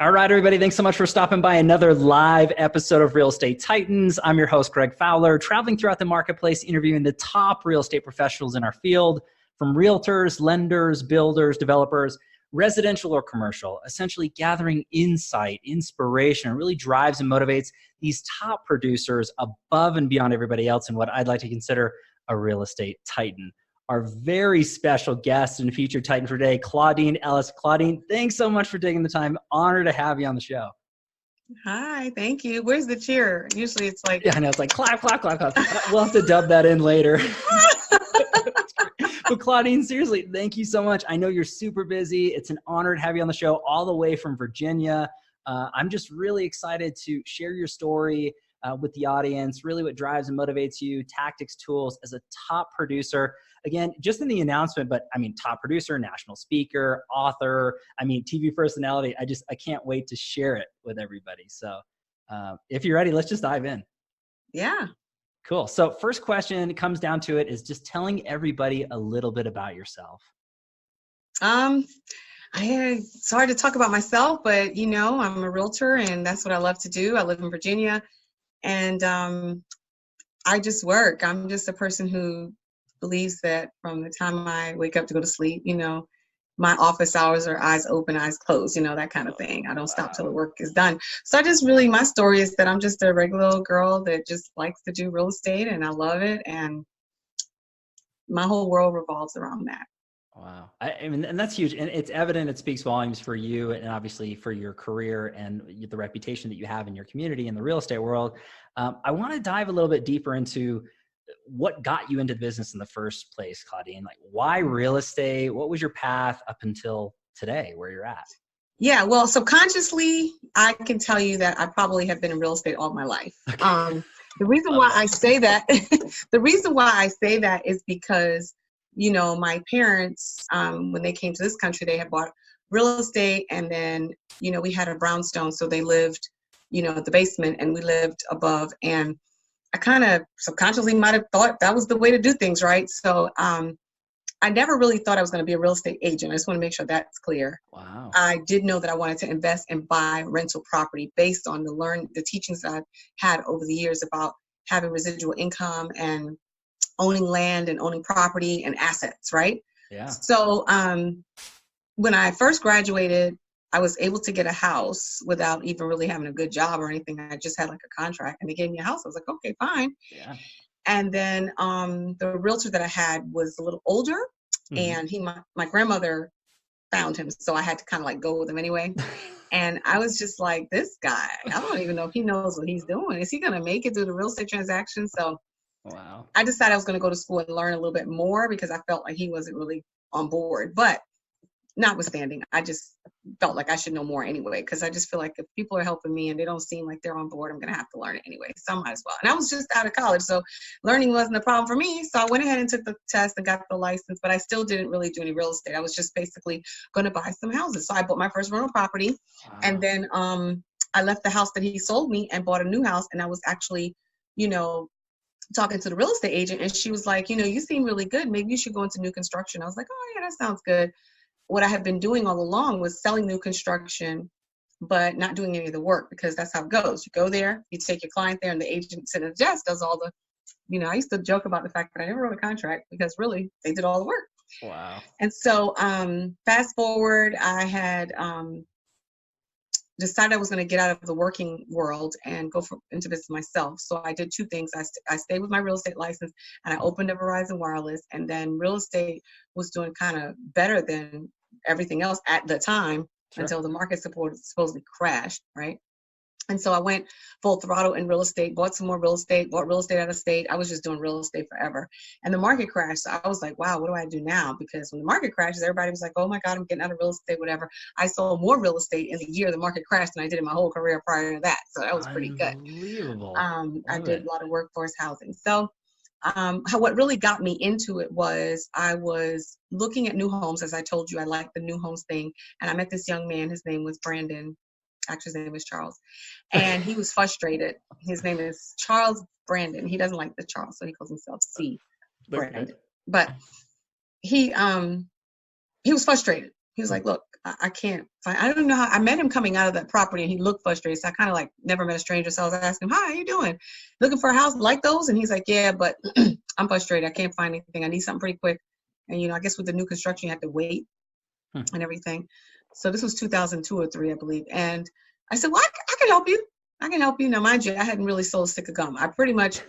All right, everybody. Thanks so much for stopping by another live episode of Real Estate Titans. I'm your host, Greg Fowler, traveling throughout the marketplace, interviewing the top real estate professionals in our field, from realtors, lenders, builders, developers, residential or commercial, essentially gathering insight, inspiration, really drives and motivates these top producers above and beyond everybody else in what I'd like to consider a real estate titan. Our very special guest and featured titan for today, Claudine Ellis. Claudine, thanks so much for taking the time. Honor to have you on the show. Hi, thank you. Where's the cheer? Usually it's like... Yeah, I know. It's like clap, clap, clap, clap. We'll have to dub that in later. But Claudine, seriously, thank you so much. I know you're super busy. It's an honor to have you on the show all the way from Virginia. I'm just really excited to share your story with the audience, really what drives and motivates you, tactics, tools as a top producer. Again, just in the announcement, but I mean, top producer, national speaker, author, I mean, TV personality. I can't wait to share it with everybody. So if you're ready, let's just dive in. Yeah. Cool. So first question comes down to it is just telling everybody a little bit about yourself. It's hard to talk about myself, but you know, I'm a realtor and that's what I love to do. I live in Virginia and I just work. I'm just a person who believes that from the time I wake up to go to sleep, you know, my office hours are eyes open, eyes closed, you know, that kind of thing. I don't stop till the work is done. So my story is that I'm just a regular little girl that just likes to do real estate and I love it. And my whole world revolves around that. Wow. I mean, and that's huge. And it's evident, it speaks volumes for you and obviously for your career and the reputation that you have in your community in the real estate world. I want to dive a little bit deeper into what got you into the business in the first place, Claudine. Like, why real estate? What was your path up until today, where you're at? Yeah, well, subconsciously, I can tell you that I probably have been in real estate all my life. Okay. The reason why I say that, is because, you know, my parents, when they came to this country, they had bought real estate, and then, you know, we had a brownstone, so they lived, you know, at the basement, and we lived above, and I kind of subconsciously might have thought that was the way to do things, right? So I never really thought I was going to be a real estate agent. I just want to make sure that's clear. Wow. I did know that I wanted to invest and buy rental property based on the teachings that I've had over the years about having residual income and owning land and owning property and assets, right? Yeah. So when I first graduated, I was able to get a house without even really having a good job or anything. I just had like a contract and they gave me a house. I was like, okay, fine. Yeah. And then the realtor that I had was a little older and my grandmother found him. So I had to kind of like go with him anyway. And I was just like, this guy, I don't even know if he knows what he's doing. Is he going to make it through the real estate transaction? So wow. I decided I was going to go to school and learn a little bit more because I felt like he wasn't really on board. But notwithstanding, I just felt like I should know more anyway, because I just feel like if people are helping me and they don't seem like they're on board, I'm going to have to learn it anyway. So I might as well. And I was just out of college, so learning wasn't a problem for me. So I went ahead and took the test and got the license, but I still didn't really do any real estate. I was just basically going to buy some houses. So I bought my first rental property. Wow. And then I left the house that he sold me and bought a new house. And I was actually, you know, talking to the real estate agent, and she was like, you know, you seem really good. Maybe you should go into new construction. I was like, oh yeah, that sounds good. What I had been doing all along was selling new construction, but not doing any of the work, because that's how it goes. You go there, you take your client there, and the agent sitting at the desk does all the, you know, I used to joke about the fact that I never wrote a contract because really they did all the work. Wow. And so fast forward, I had decided I was going to get out of the working world and go into business myself. So I did two things. I stayed with my real estate license and I opened a Verizon Wireless, and then real estate was doing kind of better than everything else at the time. Sure. Until the market supposedly crashed, right? And so I went full throttle in real estate, bought some more real estate, bought real estate out of state. I was just doing real estate forever. And the market crashed. So I was like, wow, what do I do now? Because when the market crashes, everybody was like, oh my God, I'm getting out of real estate, whatever. I sold more real estate in the year the market crashed than I did in my whole career prior to that. So that was pretty good. Unbelievable. I did a lot of workforce housing. So what really got me into it was I was looking at new homes. As I told you, I liked the new homes thing. And I met this young man. His name was Brandon. Actually, his name was Charles. And he was frustrated. His name is Charles Brandon. He doesn't like the Charles, so he calls himself C. Brandon. But he was frustrated. He was like, look, I can't find, I don't know how, I met him coming out of that property and he looked frustrated. So I kind of like never met a stranger. So I was asking him, hi, how you doing? Looking for a house like those? And he's like, yeah, but I'm frustrated. I can't find anything. I need something pretty quick. And, I guess with the new construction, you have to wait and everything. So this was 2002 or 3, I believe. And I said, well, I can help you. I can help you. Now, mind you, I hadn't really sold a stick of gum. I pretty much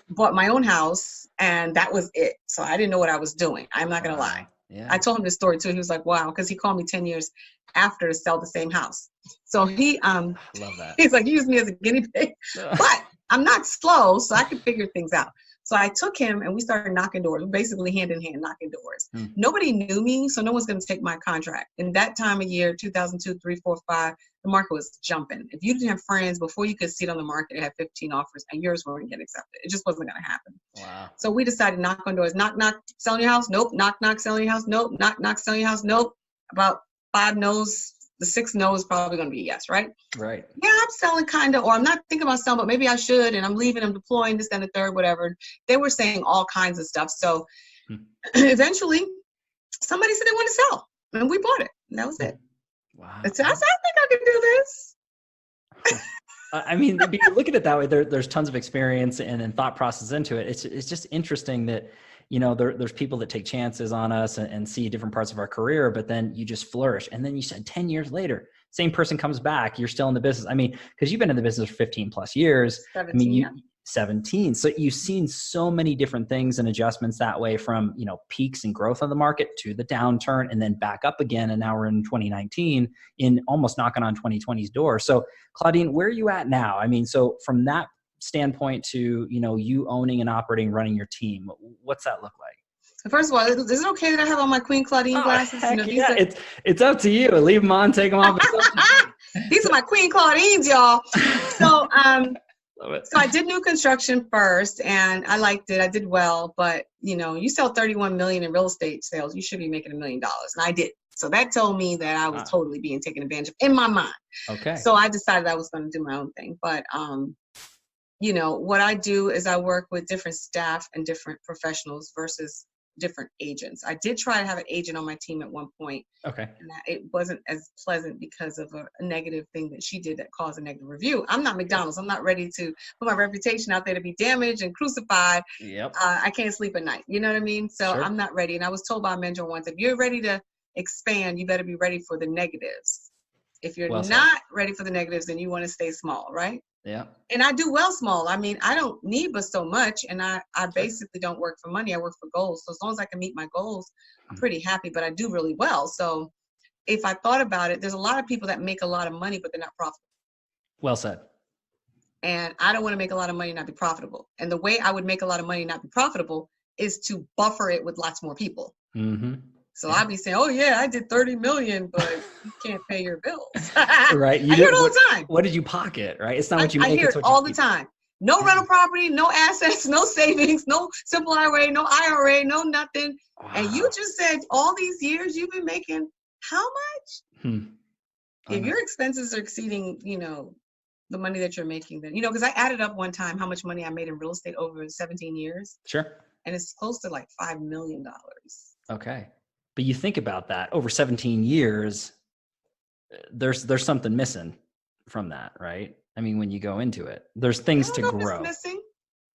bought my own house and that was it. So I didn't know what I was doing. I'm not going to lie. Yeah. I told him this story too. He was like, wow, because he called me 10 years after to sell the same house. So he, love that. He's like, he used me as a guinea pig, but I'm not slow, so I can figure things out. So I took him and we started knocking doors, basically hand in hand, knocking doors. Nobody knew me, so no one's going to take my contract. In that time of year, 2002, 3, 4, 5, the market was jumping. If you didn't have friends, before you could see it on the market, it had 15 offers and yours weren't getting accepted. It just wasn't going to happen. Wow. So we decided knock on doors, knock, knock, selling your house? Nope. Knock, knock, selling your house? Nope. Knock, knock, selling your house? Nope. About 5 no's. The 6th no is probably going to be yes, right? Right. Yeah, I'm selling kind of, or I'm not thinking about selling, but maybe I should, and I'm leaving, I'm deploying this, then the third, whatever. They were saying all kinds of stuff. So eventually, somebody said they want to sell, and we bought it, and that was it. Wow. I said, I think I can do this. I mean, if you look at it that way, there's tons of experience and thought process into it. It's just interesting that, there's people that take chances on us and see different parts of our career, but then you just flourish. And then you said 10 years later, same person comes back, you're still in the business. I mean, because you've been in the business for 15 plus years. 17, 17. So you've seen so many different things and adjustments that way from, peaks and growth of the market to the downturn and then back up again. And now we're in 2019 in almost knocking on 2020's door. So Claudine, where are you at now? I mean, so from that standpoint to, you owning and operating, running your team, what's that look like? First of all, is it okay that I have on my Queen Claudine glasses? It's up to you. Leave them on, take them off. These are my Queen Claudines, y'all. So, Love it. So I did new construction first and I liked it. I did well, but you sell 31 million in real estate sales, you should be making $1 million. And I did. So that told me that I was totally being taken advantage of in my mind. Okay. So I decided I was going to do my own thing. But, what I do is I work with different staff and different professionals versus different agents. I did try to have an agent on my team at one point. Okay. And it wasn't as pleasant because of a negative thing that she did that caused a negative review. I'm not McDonald's. I'm not ready to put my reputation out there to be damaged and crucified. Yep. I can't sleep at night. You know what I mean? So Sure. I'm not ready. And I was told by a mentor once, if you're ready to expand, you better be ready for the negatives. If you're not ready for the negatives, then you want to stay small, right? Yeah. And I do well small. I mean, I don't need but so much. And I basically don't work for money. I work for goals. So as long as I can meet my goals, I'm pretty happy, but I do really well. So if I thought about it, there's a lot of people that make a lot of money, but they're not profitable. Well said. And I don't want to make a lot of money and not be profitable. And the way I would make a lot of money and not be profitable is to buffer it with lots more people. Mm-hmm. So I'd be saying, oh yeah, I did 30 million, but you can't pay your bills. Right. I hear it all the time. What did you pocket? Right. It's not what you make. I hear it all the time. No rental property, no assets, no savings, no simple IRA, no IRA, no nothing. Wow. And you just said all these years you've been making how much? If your expenses are exceeding, the money that you're making, then, because I added up one time how much money I made in real estate over 17 years. Sure. And it's close to like $5 million. Okay. But you think about that over 17 years, there's something missing from that, right? I mean, when you go into it, there's things to grow.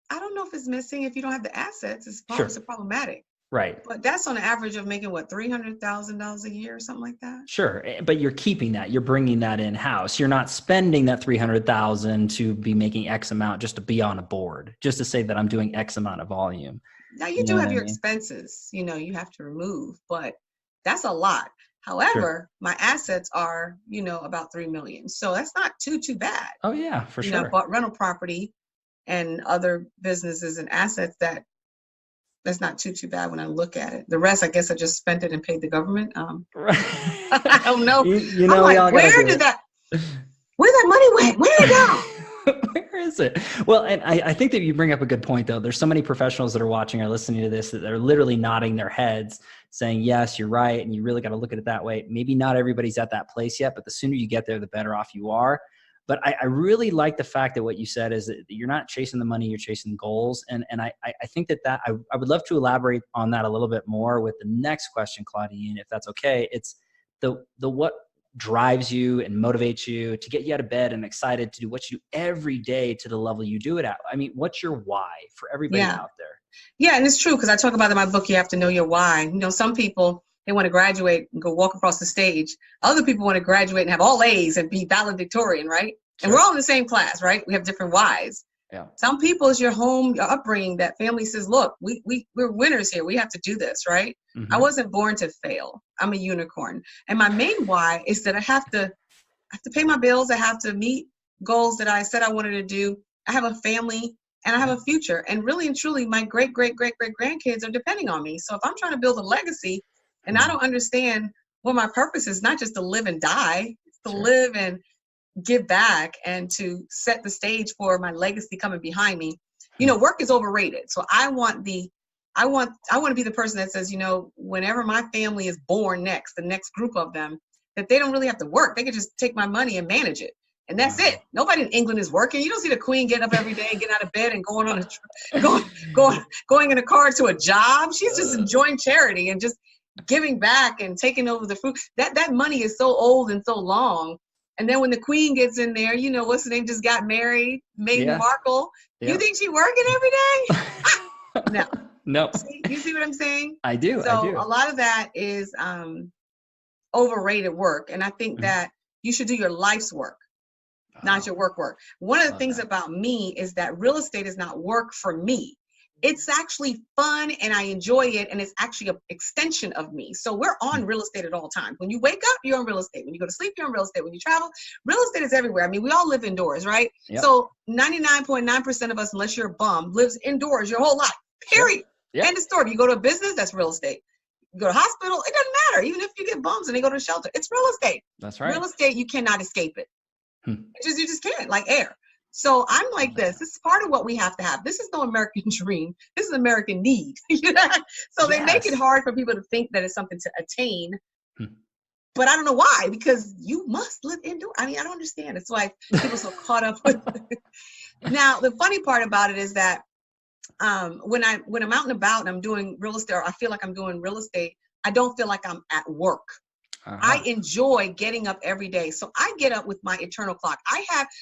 I don't know if it's missing. If you don't have the assets, it's problematic. Right. But that's on an average of making $300,000 a year or something like that. Sure. But you're keeping that, you're bringing that in house. You're not spending that 300,000 to be making X amount just to be on a board, just to say that I'm doing X amount of volume. Now you do have your expenses, you have to remove, but that's a lot. However, my assets are, about 3 million. So that's not too bad. Oh yeah, for sure. I bought rental property and other businesses and assets that's not too bad when I look at it. The rest, I guess I just spent it and paid the government. Right. I don't know. I'm like, where that money went? Where did it go? Where is it? Well, and I think that you bring up a good point, though. There's so many professionals that are watching or listening to this that they're literally nodding their heads saying, yes, you're right. And you really got to look at it that way. Maybe not everybody's at that place yet, but the sooner you get there, the better off you are. But I really like the fact that what you said is that you're not chasing the money, you're chasing goals. And I think that I would love to elaborate on that a little bit more with the next question, Claudine, if that's okay. It's the what drives you and motivates you to get you out of bed and excited to do what you do every day to the level you do it at? I mean, what's your why for everybody out there? Yeah, and it's true, because I talk about in my book, you have to know your why. You know, some people, they want to graduate and go walk across the stage. Other people want to graduate and have all A's and be valedictorian, right? Sure. And we're all in the same class, right? We have different whys. Yeah. Some people, it's your home, your upbringing, that family says, look, we're winners here. We have to do this, right? Mm-hmm. I wasn't born to fail. I'm a unicorn. And my main why is that I have to pay my bills. I have to meet goals that I said I wanted to do. I have a family and I have a future. And really and truly, my great grandkids are depending on me. So if I'm trying to build a legacy and I don't understand what my purpose is, not just to live and die, it's to live and give back and to set the stage for my legacy coming behind me. You know, work is overrated. So I want to be the person that says, you know, whenever my family is born next, the next group of them, that they don't really have to work. They can just take my money and manage it. And that's it. Nobody in England is working. You don't see the Queen getting up every day, getting out of bed and going on going in a car to a job. She's just enjoying charity and just giving back and taking over the food. That money is so old and so long. And then when the Queen gets in there, you know, what's her name, just got married, Meghan Markle. Yeah. You think she working every day? No. See, you see what I'm saying? I do. So a lot of that is overrated work. And I think that you should do your life's work, not your work. One of the things about me is that real estate is not work for me. It's actually fun and I enjoy it, and it's actually an extension of me. So we're on real estate at all times. When you wake up, you're on real estate. When you go to sleep, you're on real estate. When you travel, real estate is everywhere. I mean, we all live indoors, right? Yep. So 99.9% of us, unless you're a bum, lives indoors your whole life, period. Yep. End of story. You go to a business, that's real estate. You go to a hospital, it doesn't matter. Even if you get bums and they go to a shelter, it's real estate. That's right. Real estate, you cannot escape it. You just can't, like air. So I'm like this. This is part of what we have to have. This is no American dream. This is American need. So they make it hard for people to think that it's something to attain. But I don't know why, because you must live indoors. I mean, I don't understand. It's why people are so caught up with it. Now, the funny part about it is that when I'm out and about and I'm doing real estate, or I feel like I'm doing real estate, I don't feel like I'm at work. I enjoy getting up every day. So I get up with my eternal clock.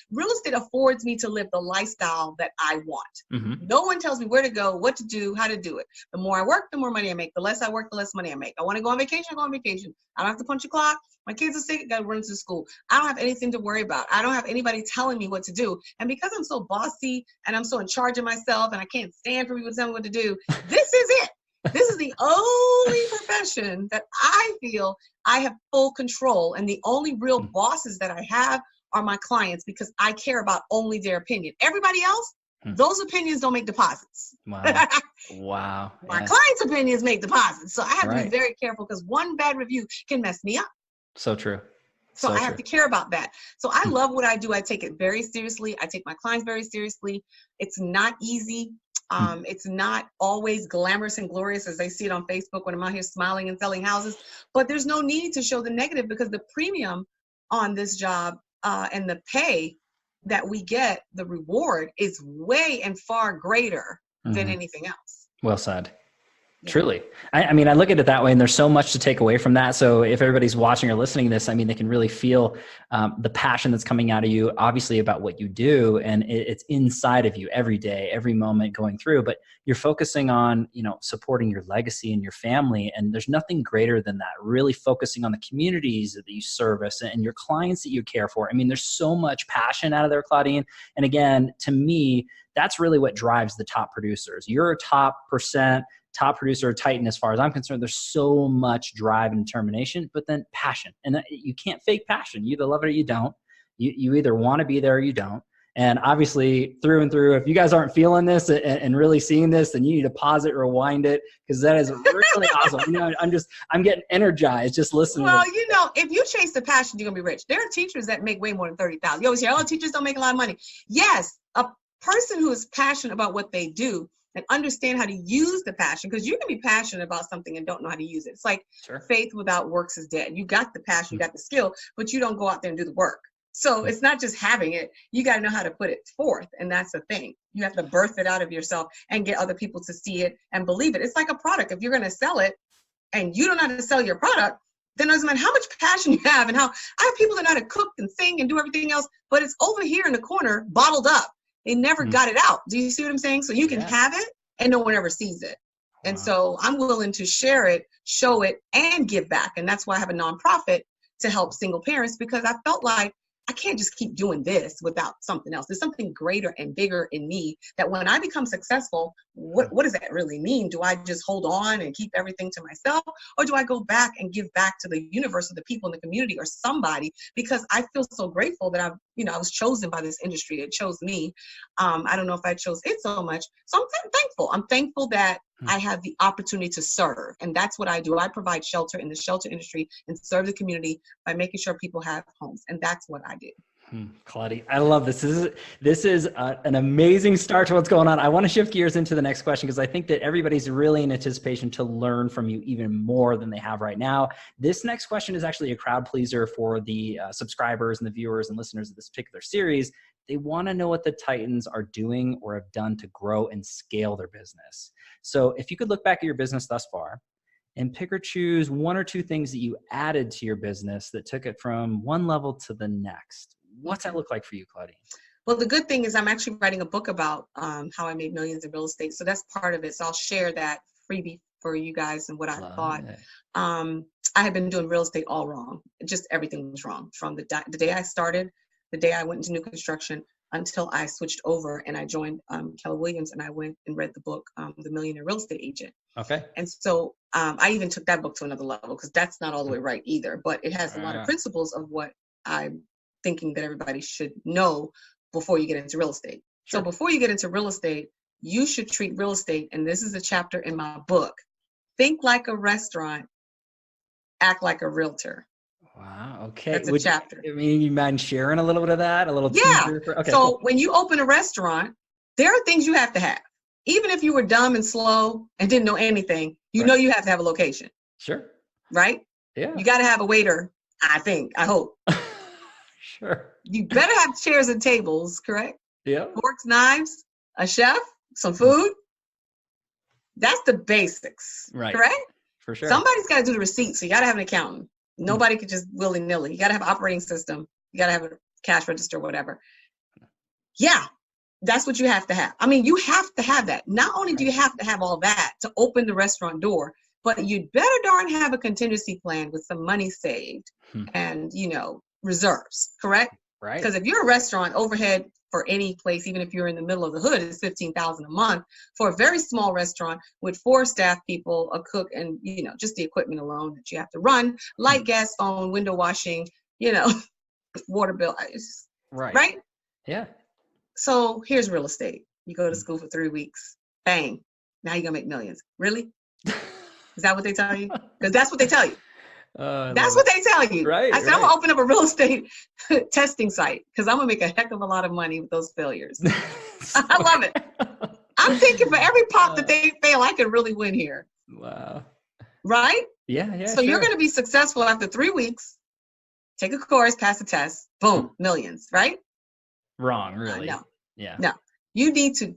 Real estate affords me to live the lifestyle that I want. No one tells me where to go, what to do, how to do it. The more I work, the more money I make. The less I work, the less money I make. I want to go on vacation, I go on vacation. I don't have to punch a clock. My kids are sick, I got to run to school. I don't have anything to worry about. I don't have anybody telling me what to do. And because I'm so bossy and I'm so in charge of myself and I can't stand for people to tell me what to do, this is it. This is the only profession that I feel I have full control, and the only real bosses that I have are my clients, because I care about only their opinion. Everybody else, those opinions don't make deposits. Wow. My clients' opinions make deposits. So I have to be very careful, because one bad review can mess me up. So true. So I have to care about that. So I love what I do. I take it very seriously. I take my clients very seriously. It's not easy. It's not always glamorous and glorious as they see it on Facebook when I'm out here smiling and selling houses, but there's no need to show the negative, because the premium on this job and the pay that we get, the reward, is way and far greater than anything else. Well said. Truly. I mean, I look at it that way, and there's so much to take away from that. So if everybody's watching or listening to this, I mean, they can really feel the passion that's coming out of you, obviously, about what you do. And it's inside of you every day, every moment going through, but you're focusing on, you know, supporting your legacy and your family. And there's nothing greater than that, really focusing on the communities that you service and your clients that you care for. I mean, there's so much passion out of there, Claudine. And again, to me, that's really what drives the top producers. You're a top producer, Titan, as far as I'm concerned. There's so much drive and determination, but then passion. And you can't fake passion. You either love it or you don't. You either want to be there or you don't. And obviously, through and through, if you guys aren't feeling this and really seeing this, then you need to pause it, rewind it, because that is really awesome. You know, I'm getting energized just listening. Well, you know, if you chase the passion, you're gonna be rich. There are teachers that make way more than $30,000. You always hear, oh, teachers don't make a lot of money. Yes, a person who is passionate about what they do and understand how to use the passion, because you can be passionate about something and don't know how to use it. It's like faith without works is dead. You got the passion, you got the skill, but you don't go out there and do the work. So it's not just having it, you got to know how to put it forth. And that's the thing. You have to birth it out of yourself and get other people to see it and believe it. It's like a product. If you're going to sell it and you don't know how to sell your product, then it doesn't matter how much passion you have and how I have people that know how to cook and sing and do everything else, but it's over here in the corner, bottled up. They never got it out. Do you see what I'm saying? So you can have it and no one ever sees it. And so I'm willing to share it, show it, and give back. And that's why I have a nonprofit to help single parents, because I felt like I can't just keep doing this without something else. There's something greater and bigger in me that when I become successful, what does that really mean? Do I just hold on and keep everything to myself? Or do I go back and give back to the universe or the people in the community or somebody? Because I feel so grateful that I was chosen by this industry. It chose me. I don't know if I chose it so much. So I'm thankful. I'm thankful that I have the opportunity to serve. And that's what I do. I provide shelter in the shelter industry and serve the community by making sure people have homes. And that's what I do. Claudine, I love this. This is an amazing start to what's going on. I want to shift gears into the next question, because I think that everybody's really in anticipation to learn from you even more than they have right now. This next question is actually a crowd pleaser for the subscribers and the viewers and listeners of this particular series. They want to know what the Titans are doing or have done to grow and scale their business. So if you could look back at your business thus far and pick or choose one or two things that you added to your business that took it from one level to the next, what's that look like for you, Claudine? Well, the good thing is I'm actually writing a book about how I made millions in real estate. So that's part of it. So I'll share that freebie for you guys and what I thought. I had been doing real estate all wrong. Just everything was wrong from the day I started, the day I went into new construction, until I switched over and I joined Keller Williams, and I went and read the book, The Millionaire Real Estate Agent. Okay. And so I even took that book to another level, because that's not all the way right either, but it has a lot of principles of what I'm thinking that everybody should know before you get into real estate. Sure. So before you get into real estate, you should treat real estate, and this is a chapter in my book, think like a restaurant, act like a realtor. Wow. Okay. That's a chapter. You mind sharing a little bit of that? A little teaser? Okay. So when you open a restaurant, there are things you have to have. Even if you were dumb and slow and didn't know anything, you know you have to have a location. Sure. Right? Yeah. You got to have a waiter, I hope. Sure. You better have chairs and tables, correct? Yeah. Forks, knives, a chef, some food. That's the basics, right? Correct? For sure. Somebody's got to do the receipts, so you got to have an accountant. Nobody could just willy-nilly. You got to have an operating system. You got to have a cash register, whatever. Yeah, that's what you have to have. I mean, you have to have that. Not only do you have to have all that to open the restaurant door, but you'd better darn have a contingency plan with some money saved and, reserves, correct? Right. Because if you're a restaurant, overhead for any place, even if you're in the middle of the hood, is $15,000 a month. For a very small restaurant with 4 staff people, a cook, and just the equipment alone that you have to run, light, gas, phone, window washing, water bill. Right? Yeah. So here's real estate. You go to school for 3 weeks, bang, now you're gonna make millions. Really? Is that what they tell you? Because that's what they tell you. That's what they tell you. Right. I said, I'm gonna open up a real estate testing site because I'm gonna make a heck of a lot of money with those failures. I love it. I'm thinking for every pop that they fail, I could really win here. Wow. Right? Yeah. So you're gonna be successful after 3 weeks. Take a course, pass a test, boom, millions, right? Wrong, really. No. Yeah. No. You need to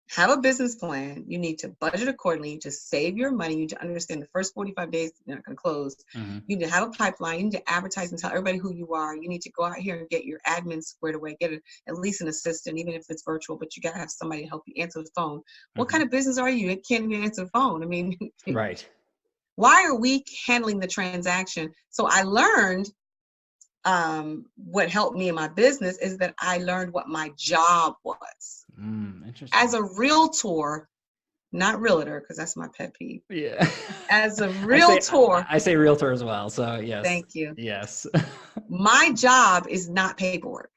have a business plan. You need to budget accordingly. You need to save your money. You need to understand the first 45 days you're not going to close. You need to have a pipeline. You need to advertise and tell everybody who you are. You need to go out here and get your admin squared away. Get at least an assistant, even if it's virtual, but you got to have somebody to help you answer the phone. What kind of business are you? It can't even answer the phone. I mean, right. Why are we handling the transaction? So I learned what helped me in my business is that I learned what my job was. Interesting. As a realtor, not realtor, because that's my pet peeve. Yeah. As a realtor. I say realtor as well. So yes. Thank you. Yes. My job is not paperwork.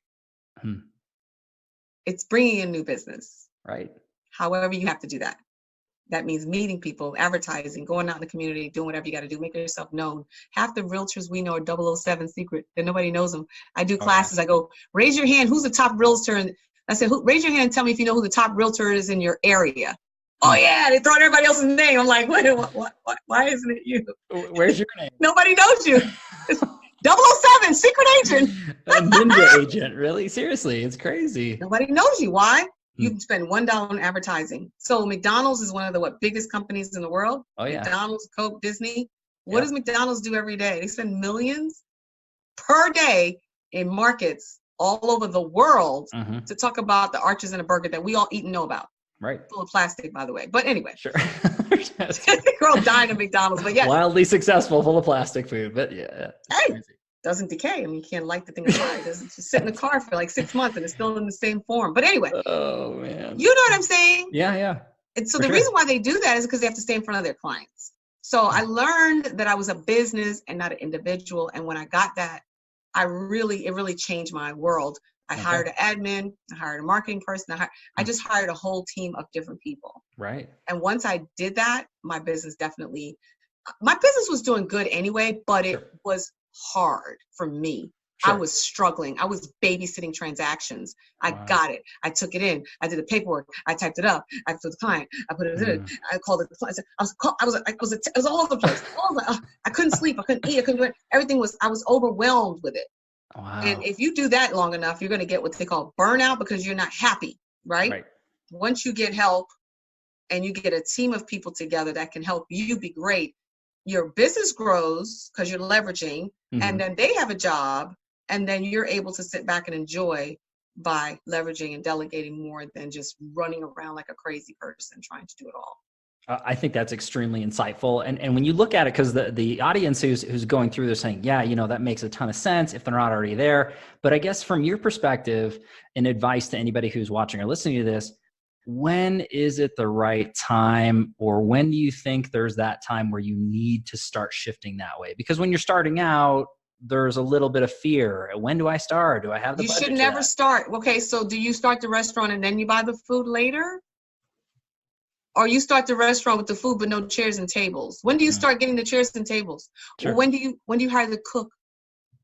It's bringing in new business. Right. However, you have to do that. That means meeting people, advertising, going out in the community, doing whatever you got to do, making yourself known. Half the realtors we know are 007 secret, and nobody knows them. I do classes. I go, raise your hand. Who's the top realtor? And I said, raise your hand and tell me if you know who the top realtor is in your area. Oh, yeah. They throw out everybody else's name. I'm like, what? Why isn't it you? Where's your name? Nobody knows you. 007, secret agent. A ninja agent. Really? Seriously. It's crazy. Nobody knows you. Why? You can spend $1 on advertising. So McDonald's is one of the biggest companies in the world. Oh, yeah. McDonald's, Coke, Disney. What does McDonald's do every day? They spend millions per day in markets all over the world to talk about the arches in a burger that we all eat and know about. Right. Full of plastic, by the way. But anyway. Sure. We're all dying at McDonald's, but yeah. Wildly successful, full of plastic food, but yeah. Hey, crazy. Doesn't decay. I mean, you can't light the thing alive. It just sit in the car for like 6 months and it's still in the same form. But anyway. Oh, man. You know what I'm saying? Yeah. And so the reason why they do that is because they have to stay in front of their clients. So I learned that I was a business and not an individual. And when I got that, it really changed my world. I hired an admin, I hired a marketing person, I just hired a whole team of different people. Right. And once I did that, my business was doing good anyway, but it was hard for me. Sure. I was struggling. I was babysitting transactions. I got it. I took it in. I did the paperwork. I typed it up. I put the client. I put it in. I called the client. I was all over the place. I couldn't sleep. I couldn't eat. I couldn't do it. I was overwhelmed with it. Wow. And if you do that long enough, you're going to get what they call burnout because you're not happy, right? Once you get help and you get a team of people together that can help you be great, your business grows because you're leveraging, and then they have a job, and then you're able to sit back and enjoy by leveraging and delegating more than just running around like a crazy person trying to do it all. I think that's extremely insightful. And when you look at it, because the audience who's going through, they're saying, yeah, that makes a ton of sense if they're not already there. But I guess from your perspective and advice to anybody who's watching or listening to this, when is it the right time, or when do you think there's that time where you need to start shifting that way? Because when you're starting out, there's a little bit of fear. When do I start? Do I have the budget? You should never start. Okay, so do you start the restaurant and then you buy the food later? Or you start the restaurant with the food but no chairs and tables? When do you start getting the chairs and tables? Sure. When do you hire the cook?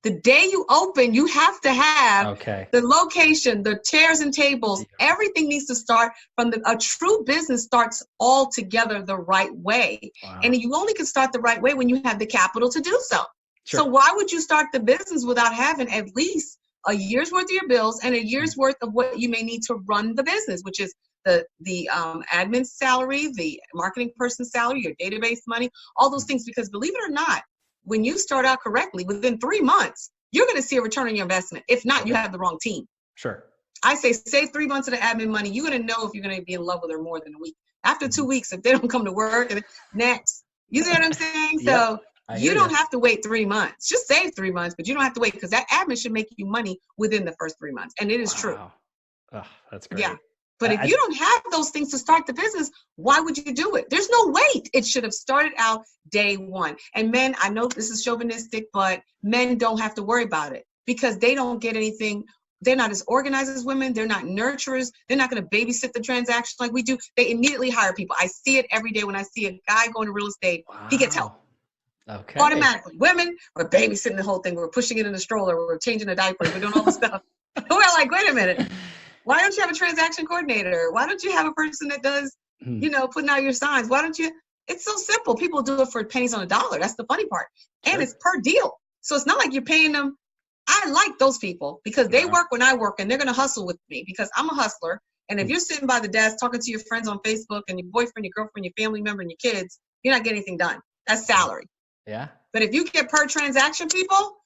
The day you open, you have to have the location, the chairs and tables. Yeah. Everything needs to start from a true business starts all together the right way. Wow. And you only can start the right way when you have the capital to do so. Sure. So why would you start the business without having at least a year's worth of your bills and a year's worth of what you may need to run the business, which is the admin salary, the marketing person's salary, your database money, all those things. Because believe it or not, when you start out correctly, within 3 months, you're going to see a return on your investment. If not, you have the wrong team. Sure. I say save 3 months of the admin money. You're going to know if you're going to be in love with her more than a week. After 2 weeks, if they don't come to work, next. You see what I'm saying? So you don't have to wait 3 months. Just save 3 months, but you don't have to wait, because that admin should make you money within the first 3 months. And it is true. Oh, that's great. Yeah. But if you don't have those things to start the business, why would you do it? There's no wait. It should have started out day one. And men, I know this is chauvinistic, but men don't have to worry about it because they don't get anything. They're not as organized as women. They're not nurturers. They're not going to babysit the transaction like we do. They immediately hire people. I see it every day when I see a guy going to real estate. Wow. He gets help. Okay. Automatically. Women are babysitting the whole thing. We're pushing it in the stroller. We're changing the diapers. We're doing all the stuff. We're like, wait a minute. Why don't you have a transaction coordinator? Why don't you have a person that does, putting out your signs? Why don't you? It's so simple. People do it for pennies on a dollar. That's the funny part. And it's per deal. So it's not like you're paying them. I like those people because they work when I work, and they're going to hustle with me because I'm a hustler. And if you're sitting by the desk talking to your friends on Facebook and your boyfriend, your girlfriend, your family member, and your kids, you're not getting anything done. That's salary. Yeah. But if you get per transaction people,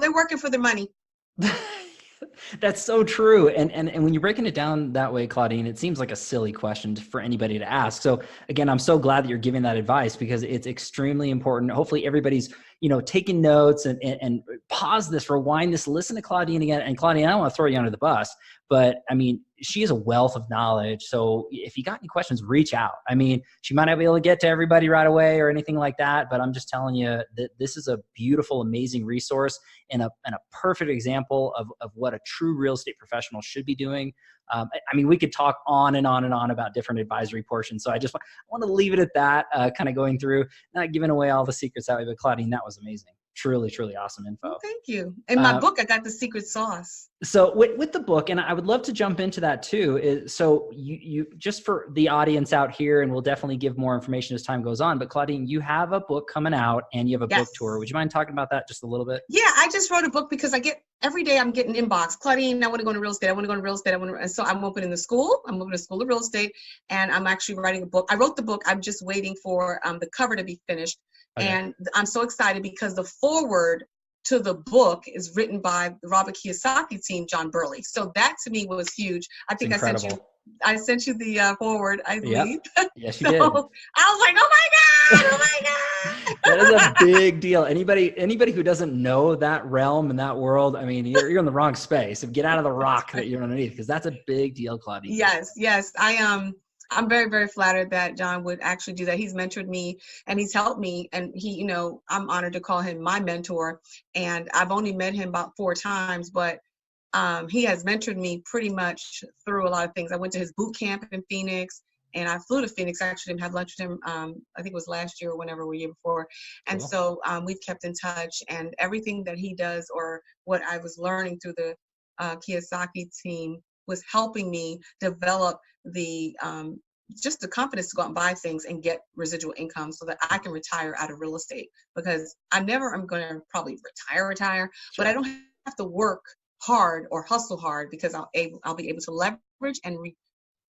they're working for their money. That's so true. And when you're breaking it down that way, Claudine, it seems like a silly question for anybody to ask. So again, I'm so glad that you're giving that advice because it's extremely important. Hopefully everybody's, taking notes and pause this, rewind this, listen to Claudine again. And Claudine, I don't want to throw you under the bus, but I mean, she is a wealth of knowledge. So if you got any questions, reach out. I mean, she might not be able to get to everybody right away or anything like that, but I'm just telling you that this is a beautiful, amazing resource and a perfect example of what a true real estate professional should be doing. I mean, we could talk on and on and on about different advisory portions. So I want to leave it at that, kind of going through, not giving away all the secrets that way, but Claudine, that was amazing. Truly, truly awesome info. Well, thank you. In my book, I got the secret sauce. So with the book, and I would love to jump into that too, so you just for the audience out here, and we'll definitely give more information as time goes on, but Claudine, you have a book coming out and you have a book tour. Would you mind talking about that just a little bit? Yeah, I just wrote a book because I get every day I'm getting inbox, Claudine, I want to go into real estate. I want to go into real estate. And so I'm opening the school. I'm opening a school of real estate, and I'm actually writing a book. I wrote the book. I'm just waiting for the cover to be finished. Okay. And I'm so excited because the foreword to the book is written by the Robert Kiyosaki team, John Burley. So that to me was huge. I think I sent you the foreword, I believe. Yes, you did. I was like, oh my God. That is a big deal. Anybody who doesn't know that realm and that world, I mean, you're in the wrong space. Get out of the rock that you're underneath, because that's a big deal, Claudine. Yes. I'm very, very flattered that John would actually do that. He's mentored me and he's helped me. And he, I'm honored to call him my mentor. And I've only met him about 4 times, but he has mentored me pretty much through a lot of things. I went to his boot camp in Phoenix, and I flew to Phoenix actually and had lunch with him. I think it was last year or whenever, or year before. And so we've kept in touch, and everything that he does, or what I was learning through the Kiyosaki team, was helping me develop the just the confidence to go out and buy things and get residual income so that I can retire out of real estate. Because I'm going to probably retire, sure. But I don't have to work hard or hustle hard, because I'll be able to leverage and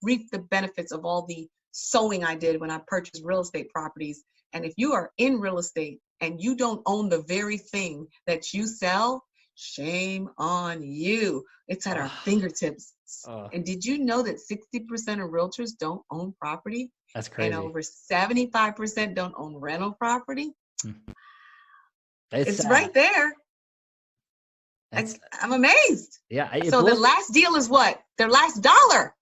reap the benefits of all the sowing I did when I purchased real estate properties. And if you are in real estate and you don't own the very thing that you sell, shame on you. It's at our fingertips. And did you know that 60% of realtors don't own property? That's crazy. And over 75% don't own rental property? It's sad. right there. I'm amazed. Yeah. So the last deal is what? Their last dollar.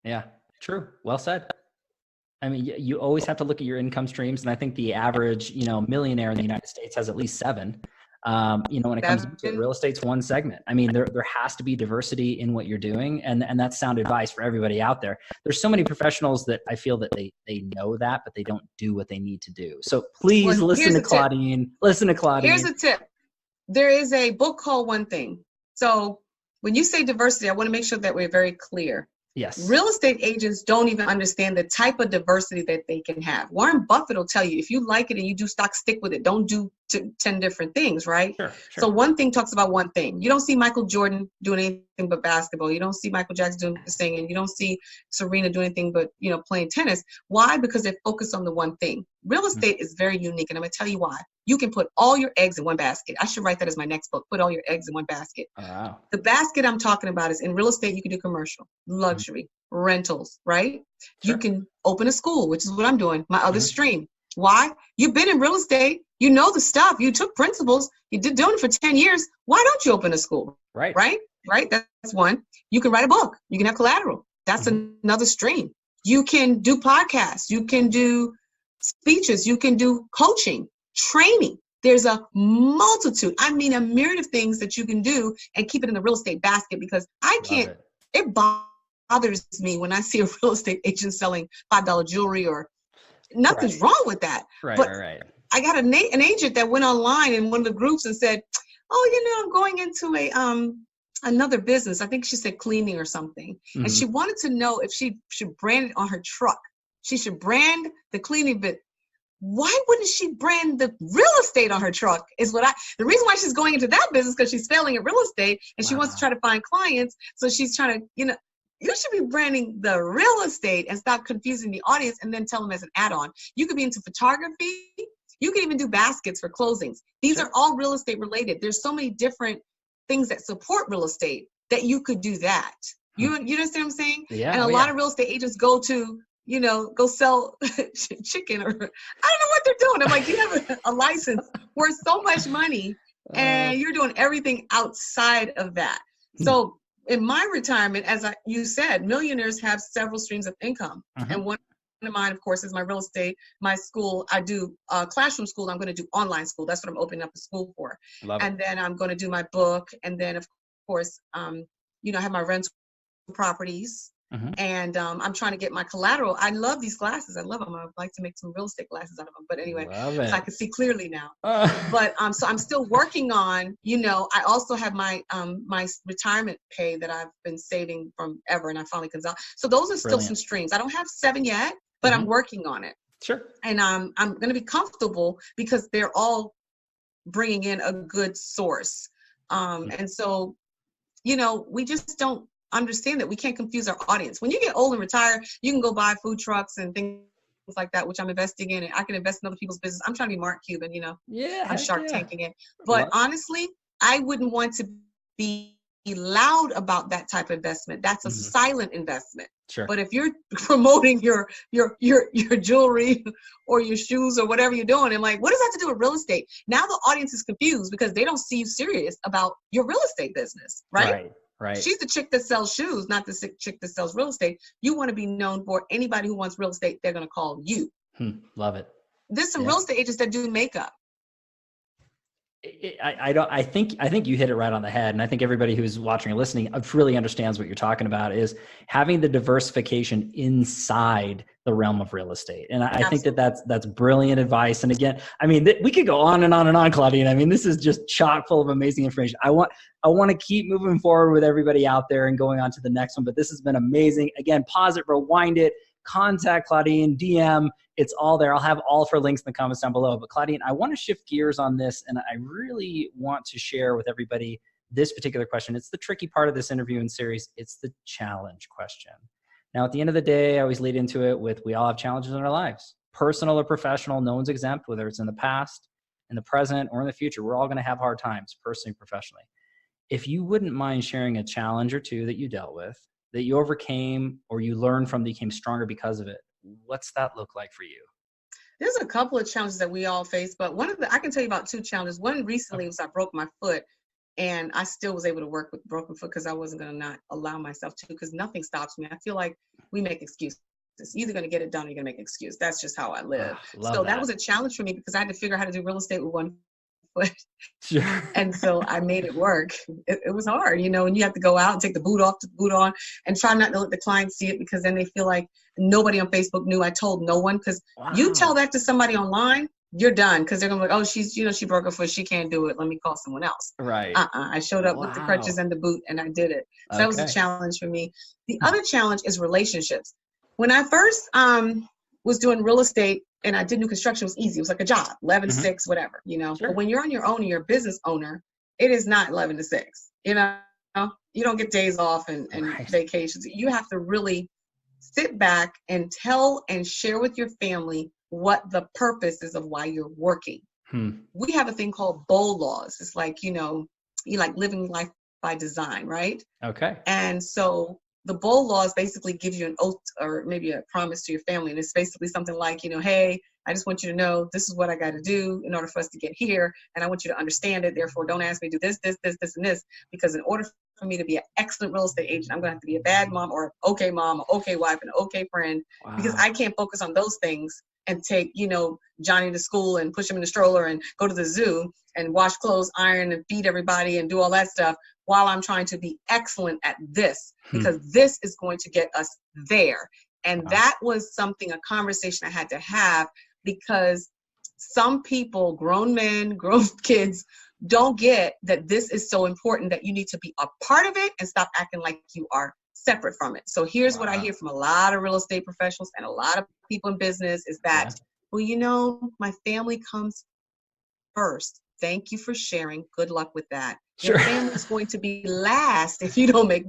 Yeah, true. Well said. I mean, you always have to look at your income streams. And I think the average, millionaire in the United States has at least 7. When it comes to real estate's one segment. I mean, there has to be diversity in what you're doing. And that's sound advice for everybody out there. There's so many professionals that I feel that they know that, but they don't do what they need to do. So please listen to Claudine. Listen to Claudine. Here's a tip. There is a book called One Thing. So when you say diversity, I want to make sure that we're very clear. Yes. Real estate agents don't even understand the type of diversity that they can have. Warren Buffett will tell you, if you like it and you do stock, stick with it. Don't do 10 different things, right? Sure. So One Thing talks about one thing. You don't see Michael Jordan doing anything but basketball. You don't see Michael Jackson doing singing. You don't see Serena doing anything but, playing tennis. Why? Because they're focused on the one thing. Real estate is very unique, and I'm going to tell you why. You can put all your eggs in one basket. I should write that as my next book, Put All Your Eggs in One Basket. Wow. The basket I'm talking about is, in real estate, you can do commercial, luxury, rentals, right? Sure. You can open a school, which is what I'm doing, my other stream. Why? You've been in real estate. You know the stuff. You took principles. You did doing it for 10 years. Why don't you open a school? Right. That's one. You can write a book. You can have collateral. That's another stream. You can do podcasts. You can do speeches. You can do coaching, training. There's a multitude, a myriad of things that you can do and keep it in the real estate basket, because it bothers me when I see a real estate agent selling $5 jewelry, or nothing's wrong with that. Right. I got an agent that went online in one of the groups and said, I'm going into another business. I think she said cleaning or something. Mm-hmm. And she wanted to know if she should brand it on her truck. She should brand the cleaning bit. Why wouldn't she brand the real estate on her truck? The reason why she's going into that business, because she's failing at real estate and she wants to try to find clients. So she's trying to, you should be branding the real estate and stop confusing the audience, and then tell them as an add-on. You could be into photography. You can even do baskets for closings. These are all real estate related. There's so many different things that support real estate that you could do that. You understand what I'm saying? Yeah. And a lot of real estate agents go to, go sell chicken, or I don't know what they're doing. I'm like, you have a license worth so much money and you're doing everything outside of that. So in my retirement, as you said, millionaires have several streams of income. And one of mine, of course, is my real estate. My school, I do classroom school. I'm going to do online school. That's what I'm opening up a school for. And then I'm going to do my book. And then, of course, I have my rental properties. And I'm trying to get my collateral. I love these glasses. I love them. I'd like to make some real estate glasses out of them. But anyway, so I can see clearly now. But so I'm still working on, I also have my my retirement pay that I've been saving from ever, and I finally comes out. So those are still some streams. I don't have 7 yet, but I'm working on it. Sure. And I'm going to be comfortable because they're all bringing in a good source. And so, we just don't understand that we can't confuse our audience. When you get old and retire, you can go buy food trucks and things like that, which I'm investing in, and I can invest in other people's business. I'm trying to be Mark Cuban, Yeah, I'm heck Shark yeah. Tanking it. But honestly, I wouldn't want to be loud about that type of investment. That's a silent investment. Sure. But if you're promoting your jewelry or your shoes or whatever you're doing, and like, what does that have to do with real estate? Now the audience is confused because they don't see you serious about your real estate business, right? Right. She's the chick that sells shoes, not the chick that sells real estate. You want to be known for anybody who wants real estate, they're going to call you. Love it. There's some real estate agents that do makeup. I think you hit it right on the head. And I think everybody who's watching or listening really understands what you're talking about, is having the diversification inside the realm of real estate. And I think that's brilliant advice. And again, I mean, we could go on and on and on, Claudine. I mean, this is just chock full of amazing information. I want to keep moving forward with everybody out there and going on to the next one, but this has been amazing. Again, pause it, rewind it, contact Claudine, DM, it's all there. I'll have all of her links in the comments down below. But Claudine, I want to shift gears on this, and I really want to share with everybody this particular question. It's the tricky part of this interview and series. It's the challenge question. Now, at the end of the day, I always lead into it with, we all have challenges in our lives, personal or professional. No one's exempt, whether it's in the past, in the present, or in the future. We're all going to have hard times, personally and professionally. If you wouldn't mind sharing a challenge or two that you dealt with, that you overcame or you learned from, became stronger because of it, what's that look like for you? There's a couple of challenges that we all face, but I can tell you about two challenges. One recently was I broke my foot, and I still was able to work with broken foot because I wasn't going to not allow myself to, because nothing stops me. I feel like we make excuses. You're either going to get it done or you're going to make an excuse. That's just how I live. So that was a challenge for me because I had to figure out how to do real estate with one foot. Sure. And so I made it work. It was hard, and you have to go out and take the boot off, the boot on, and try not to let the clients see it, because then they feel like nobody on Facebook knew. I told no one, because you tell that to somebody online, you're done, because they're gonna be like, oh, she broke her foot, she can't do it, let me call someone else. Right. I showed up with the crutches and the boot, and I did it. So that was a challenge for me. The other challenge is relationships. When I first was doing real estate and I did new construction, it was easy. It was like a job, 11 to 6, whatever, Sure. But when you're on your own and you're a business owner, it is not 11 to 6. You don't get days off and vacations. You have to really sit back and tell and share with your family what the purpose is of why you're working. We have a thing called BOLD laws. It's like, you like living life by design, right? Okay. And so the BOLD laws basically give you an oath or maybe a promise to your family. And it's basically something like, hey, I just want you to know this is what I got to do in order for us to get here. And I want you to understand it. Therefore, don't ask me to do this, and this. Because in order for me to be an excellent real estate agent, I'm going to have to be a bad mom or an okay mom, an okay wife, and an okay friend. Wow. Because I can't focus on those things and take, Johnny to school and push him in the stroller and go to the zoo and wash clothes, iron, and feed everybody and do all that stuff while I'm trying to be excellent at this, because this is going to get us there. And that was a conversation I had to have, because some people, grown men, grown kids, don't get that this is so important that you need to be a part of it and stop acting like you are separate from it. So here's what I hear from a lot of real estate professionals and a lot of people in business is that, well, my family comes first. Thank you for sharing. Good luck with that. Sure. Your family's going to be last if you don't make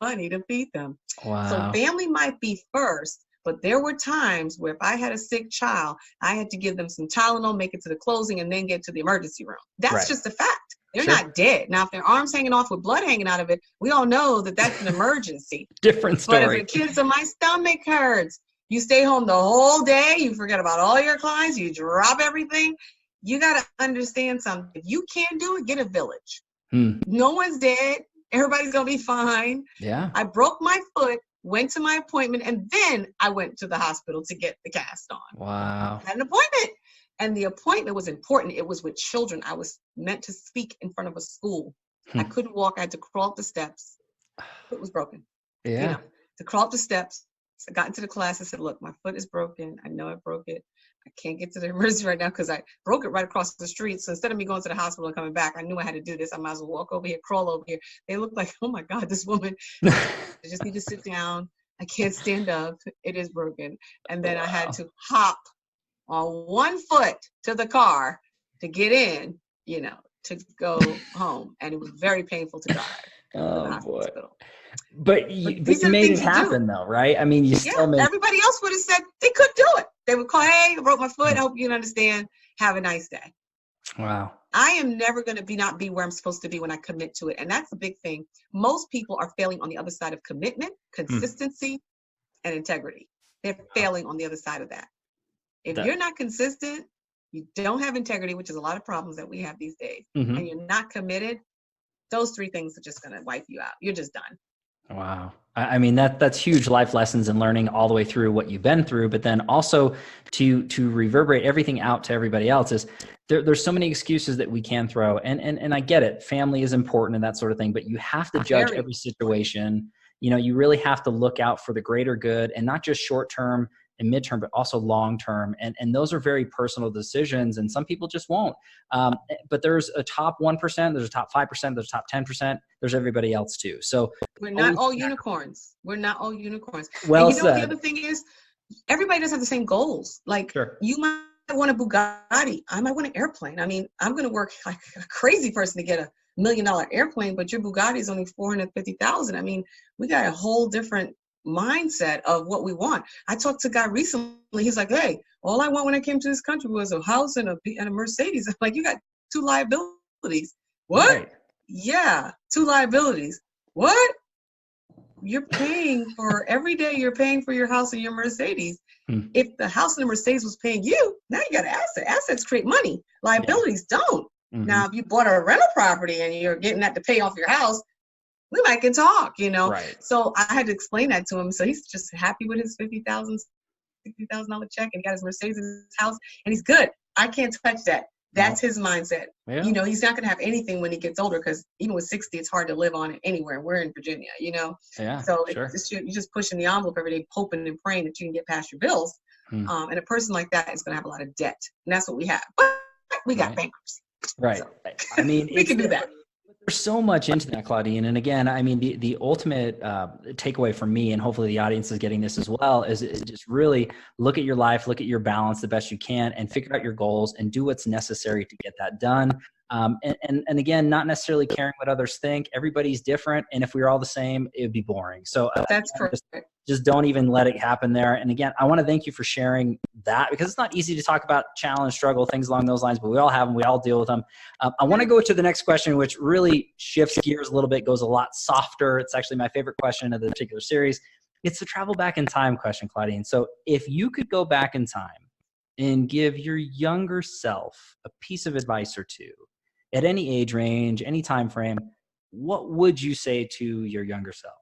money to feed them. Wow. So family might be first, but there were times where if I had a sick child, I had to give them some Tylenol, make it to the closing, and then get to the emergency room. That's just a fact. They're not dead. Now, if their arm's hanging off with blood hanging out of it, we all know that that's an emergency. Different story. But if the kids, my stomach hurts, you stay home the whole day, you forget about all your clients, you drop everything. You got to understand something. If you can't do it, get a village. No one's dead. Everybody's going to be fine. Yeah. I broke my foot, went to my appointment, and then I went to the hospital to get the cast on. Wow. I had an appointment. And the appointment was important. It was with children. I was meant to speak in front of a school. I couldn't walk. I had to crawl up the steps. It was broken. Yeah. To crawl up the steps. I got into the class. I said, look, my foot is broken. I know I broke it. I can't get to the emergency right now because I broke it right across the street. So instead of me going to the hospital and coming back, I knew I had to do this. I might as well walk over here, crawl over here. They looked like, oh my God, this woman, I just need to sit down. I can't stand up. It is broken. And then I had to hop on one foot to the car to get in, to go home, and it was very painful to drive to the Oh boy. hospital. But you made it happen though, right? I mean, you still made. Everybody else would have said they couldn't do it. They would call, hey, I broke my foot. I hope you can understand. Have a nice day. Wow. I am never going to not be where I'm supposed to be when I commit to it. And that's the big thing. Most people are failing on the other side of commitment, consistency, and integrity. They're failing on the other side of that. If you're not consistent, you don't have integrity, which is a lot of problems that we have these days, and you're not committed, those three things are just going to wipe you out. You're just done. Wow. I mean, that's huge life lessons and learning all the way through what you've been through, but then also to reverberate everything out to everybody else is there's so many excuses that we can throw. And I get it. Family is important and that sort of thing, but you have to judge every situation. You know, you really have to look out for the greater good, and not just short-term and midterm, but also long-term. And those are very personal decisions, and some people just won't. But there's a top 1%, there's a top 5%, there's a top 10%, there's everybody else too. So we're not all unicorns. We're not all unicorns. Well and you know said. What the other thing is, everybody doesn't have the same goals. Like you might want a Bugatti. I might want an airplane. I mean, I'm going to work like a crazy person to get $1 million airplane, but your Bugatti is only $450,000. I mean, we got a whole different mindset of what we want. I talked to a guy recently. He's like, hey, all I want when I came to this country was a house and a Mercedes. I'm like, you got 2 liabilities. What? Right. Yeah, 2 liabilities. What? You're paying for every day. You're paying for your house and your Mercedes. If the house and the Mercedes was paying you, now you got an asset. Assets create money. Liabilities don't. Now, if you bought a rental property and you're getting that to pay off your house, we might can talk, you know. Right. So I had to explain that to him. So he's just happy with his $50,000, $60,000 check, and he got his Mercedes in his house, and he's good. I can't touch that. That's his mindset. Yeah. You know, he's not going to have anything when he gets older, because even with 60, it's hard to live on it anywhere. We're in Virginia, you know. Yeah. So you're just pushing the envelope every day, hoping and praying that you can get past your bills. And a person like that is going to have a lot of debt, and that's what we have. But we got bankruptcy. Right. So, I mean, we can do that. There's so much into that, Claudine. And again, I mean, the ultimate takeaway from me, and hopefully the audience is getting this as well, is just really look at your life, look at your balance the best you can, and figure out your goals and do what's necessary to get that done. And again, not necessarily caring what others think. Everybody's different. And if we were all the same, it would be boring. So that's perfect. Just don't even let it happen there. And again, I want to thank you for sharing that, because it's not easy to talk about challenge, struggle, things along those lines, but we all have them. We all deal with them. I want to go to the next question, which really shifts gears a little bit, goes a lot softer. It's actually my favorite question of the particular series. It's the travel back in time question, Claudine. So if you could go back in time and give your younger self a piece of advice or two at any age range, any time frame, what would you say to your younger self?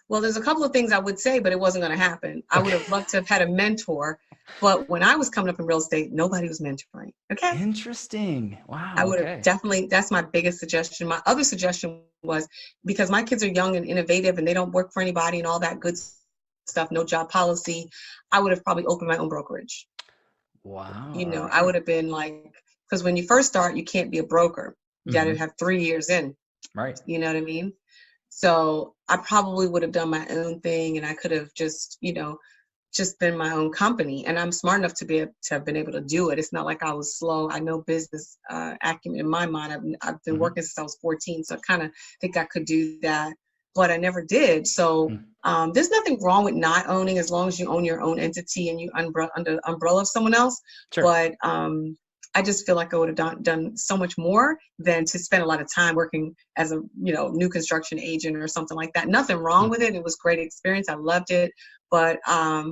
Well, there's a couple of things I would say, but it wasn't going to happen. I would have loved to have had a mentor, but when I was coming up in real estate, nobody was mentoring. Okay. Interesting. Wow. I would have definitely, that's my biggest suggestion. My other suggestion was, because my kids are young and innovative and they don't work for anybody and all that good stuff, no job policy, I would have probably opened my own brokerage. Wow. You know, I would have been like, because when you first start, you can't be a broker. You got to have 3 years in. Right. You know what I mean? So I probably would have done my own thing, and I could have just, you know, just been my own company. And I'm smart enough to have been able to do it. It's not like I was slow. I know business acumen in my mind. I've been working since I was 14, so I kind of think I could do that, but I never did. So there's nothing wrong with not owning, as long as you own your own entity and you under the umbrella of someone else. Sure. But I just feel like I would have done so much more than to spend a lot of time working as a, you know, new construction agent or something like that. Nothing wrong with it. It was a great experience. I loved it. But I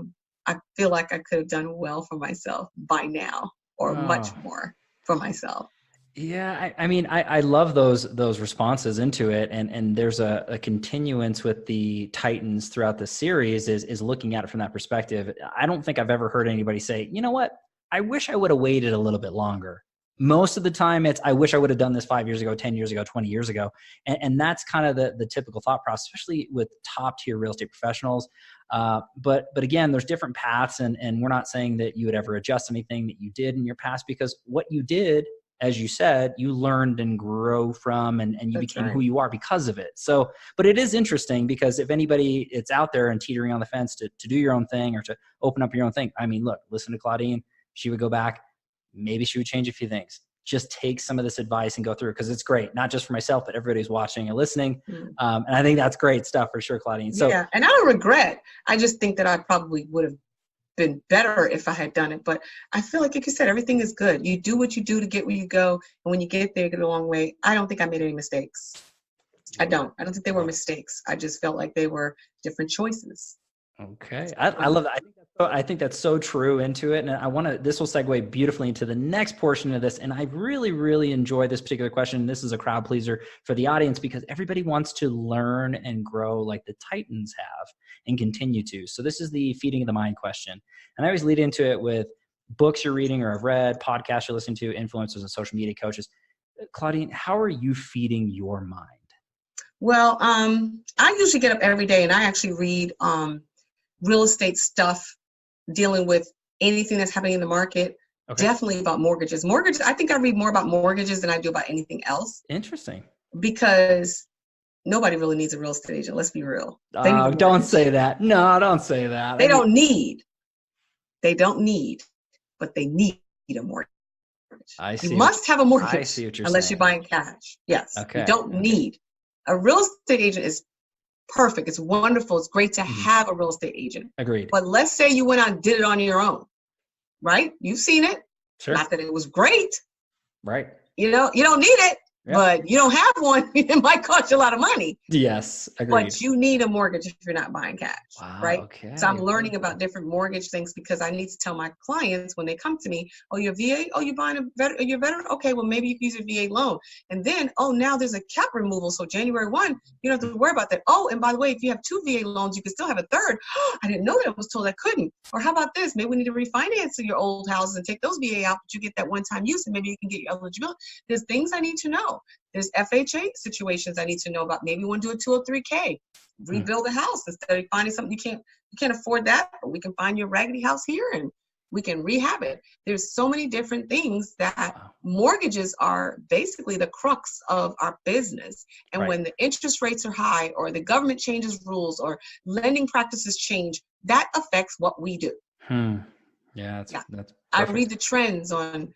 feel like I could have done well for myself by now, or much more for myself. Yeah, I mean, I love those responses into it, and there's a continuance with the Titans throughout the series is looking at it from that perspective. I don't think I've ever heard anybody say, you know what, I wish I would have waited a little bit longer. Most of the time it's, I wish I would have done this 5 years ago, 10 years ago, 20 years ago. And that's kind of the typical thought process, especially with top tier real estate professionals. But again, there's different paths, and we're not saying that you would ever adjust anything that you did in your past, because what you did, as you said, you learned and grow from, and you became who you are because of it. So, but it is interesting, because if anybody it's out there and teetering on the fence to do your own thing or to open up your own thing, I mean, look, listen to Claudine. She would go back. Maybe she would change a few things. just take some of this advice and go through it, because it's great, not just for myself, but everybody who's watching and listening. And I think that's great stuff for sure, Claudine. So yeah, and I don't regret. I just think that I probably would have been better if I had done it. But I feel like you said, everything is good. You do what you do to get where you go. And when you get there, you get a long way. I don't think I made any mistakes. I don't think they were mistakes. I just felt like they were different choices. Okay. I love that. I think that's so true into it. And this will segue beautifully into the next portion of this. And I really, really enjoy this particular question. This is a crowd pleaser for the audience, because everybody wants to learn and grow like the Titans have and continue to. So this is the feeding of the mind question. And I always lead into it with books you're reading or have read, podcasts you're listening to, influencers and social media coaches. Claudine, how are you feeding your mind? Well, I usually get up every day and I actually read real estate stuff, dealing with anything that's happening in the market. Okay. Definitely about mortgages. I think I read more about mortgages than I do about anything else. Interesting. Because nobody really needs a real estate agent. Let's be real. Don't say that. No, don't say that. They don't need, but they need a mortgage. I see. You must have a mortgage. I see what you're unless saying. you're buying cash. Yes. Okay. You don't need. A real estate agent is perfect. It's wonderful. It's great to have a real estate agent. Agreed. But let's say you went out and did it on your own, right? You've seen it. Sure. Not that it was great. Right. You don't need it. Yep. But you don't have one, it might cost you a lot of money. Yes, agreed. But you need a mortgage if you're not buying cash, right? Okay. So I'm learning about different mortgage things because I need to tell my clients when they come to me, oh, you're VA? Oh, you're buying you're a veteran? Okay, well, maybe you can use a VA loan. And then, oh, now there's a cap removal. So January 1, you don't have to worry about that. Oh, and by the way, if you have 2 VA loans, you can still have a third. I didn't know that. I was told I couldn't. Or how about this? Maybe we need to refinance your old houses and take those VA out, but you get that one-time use and maybe you can get your eligibility. There's things I need to know. There's FHA situations I need to know about. Maybe you want to do a 203K, rebuild a house instead of finding something you can't afford that, but we can find your raggedy house here and we can rehab it. There's so many different things that mortgages are basically the crux of our business. And when the interest rates are high or the government changes rules or lending practices change, that affects what we do. Yeah, that's perfect. I read the trends on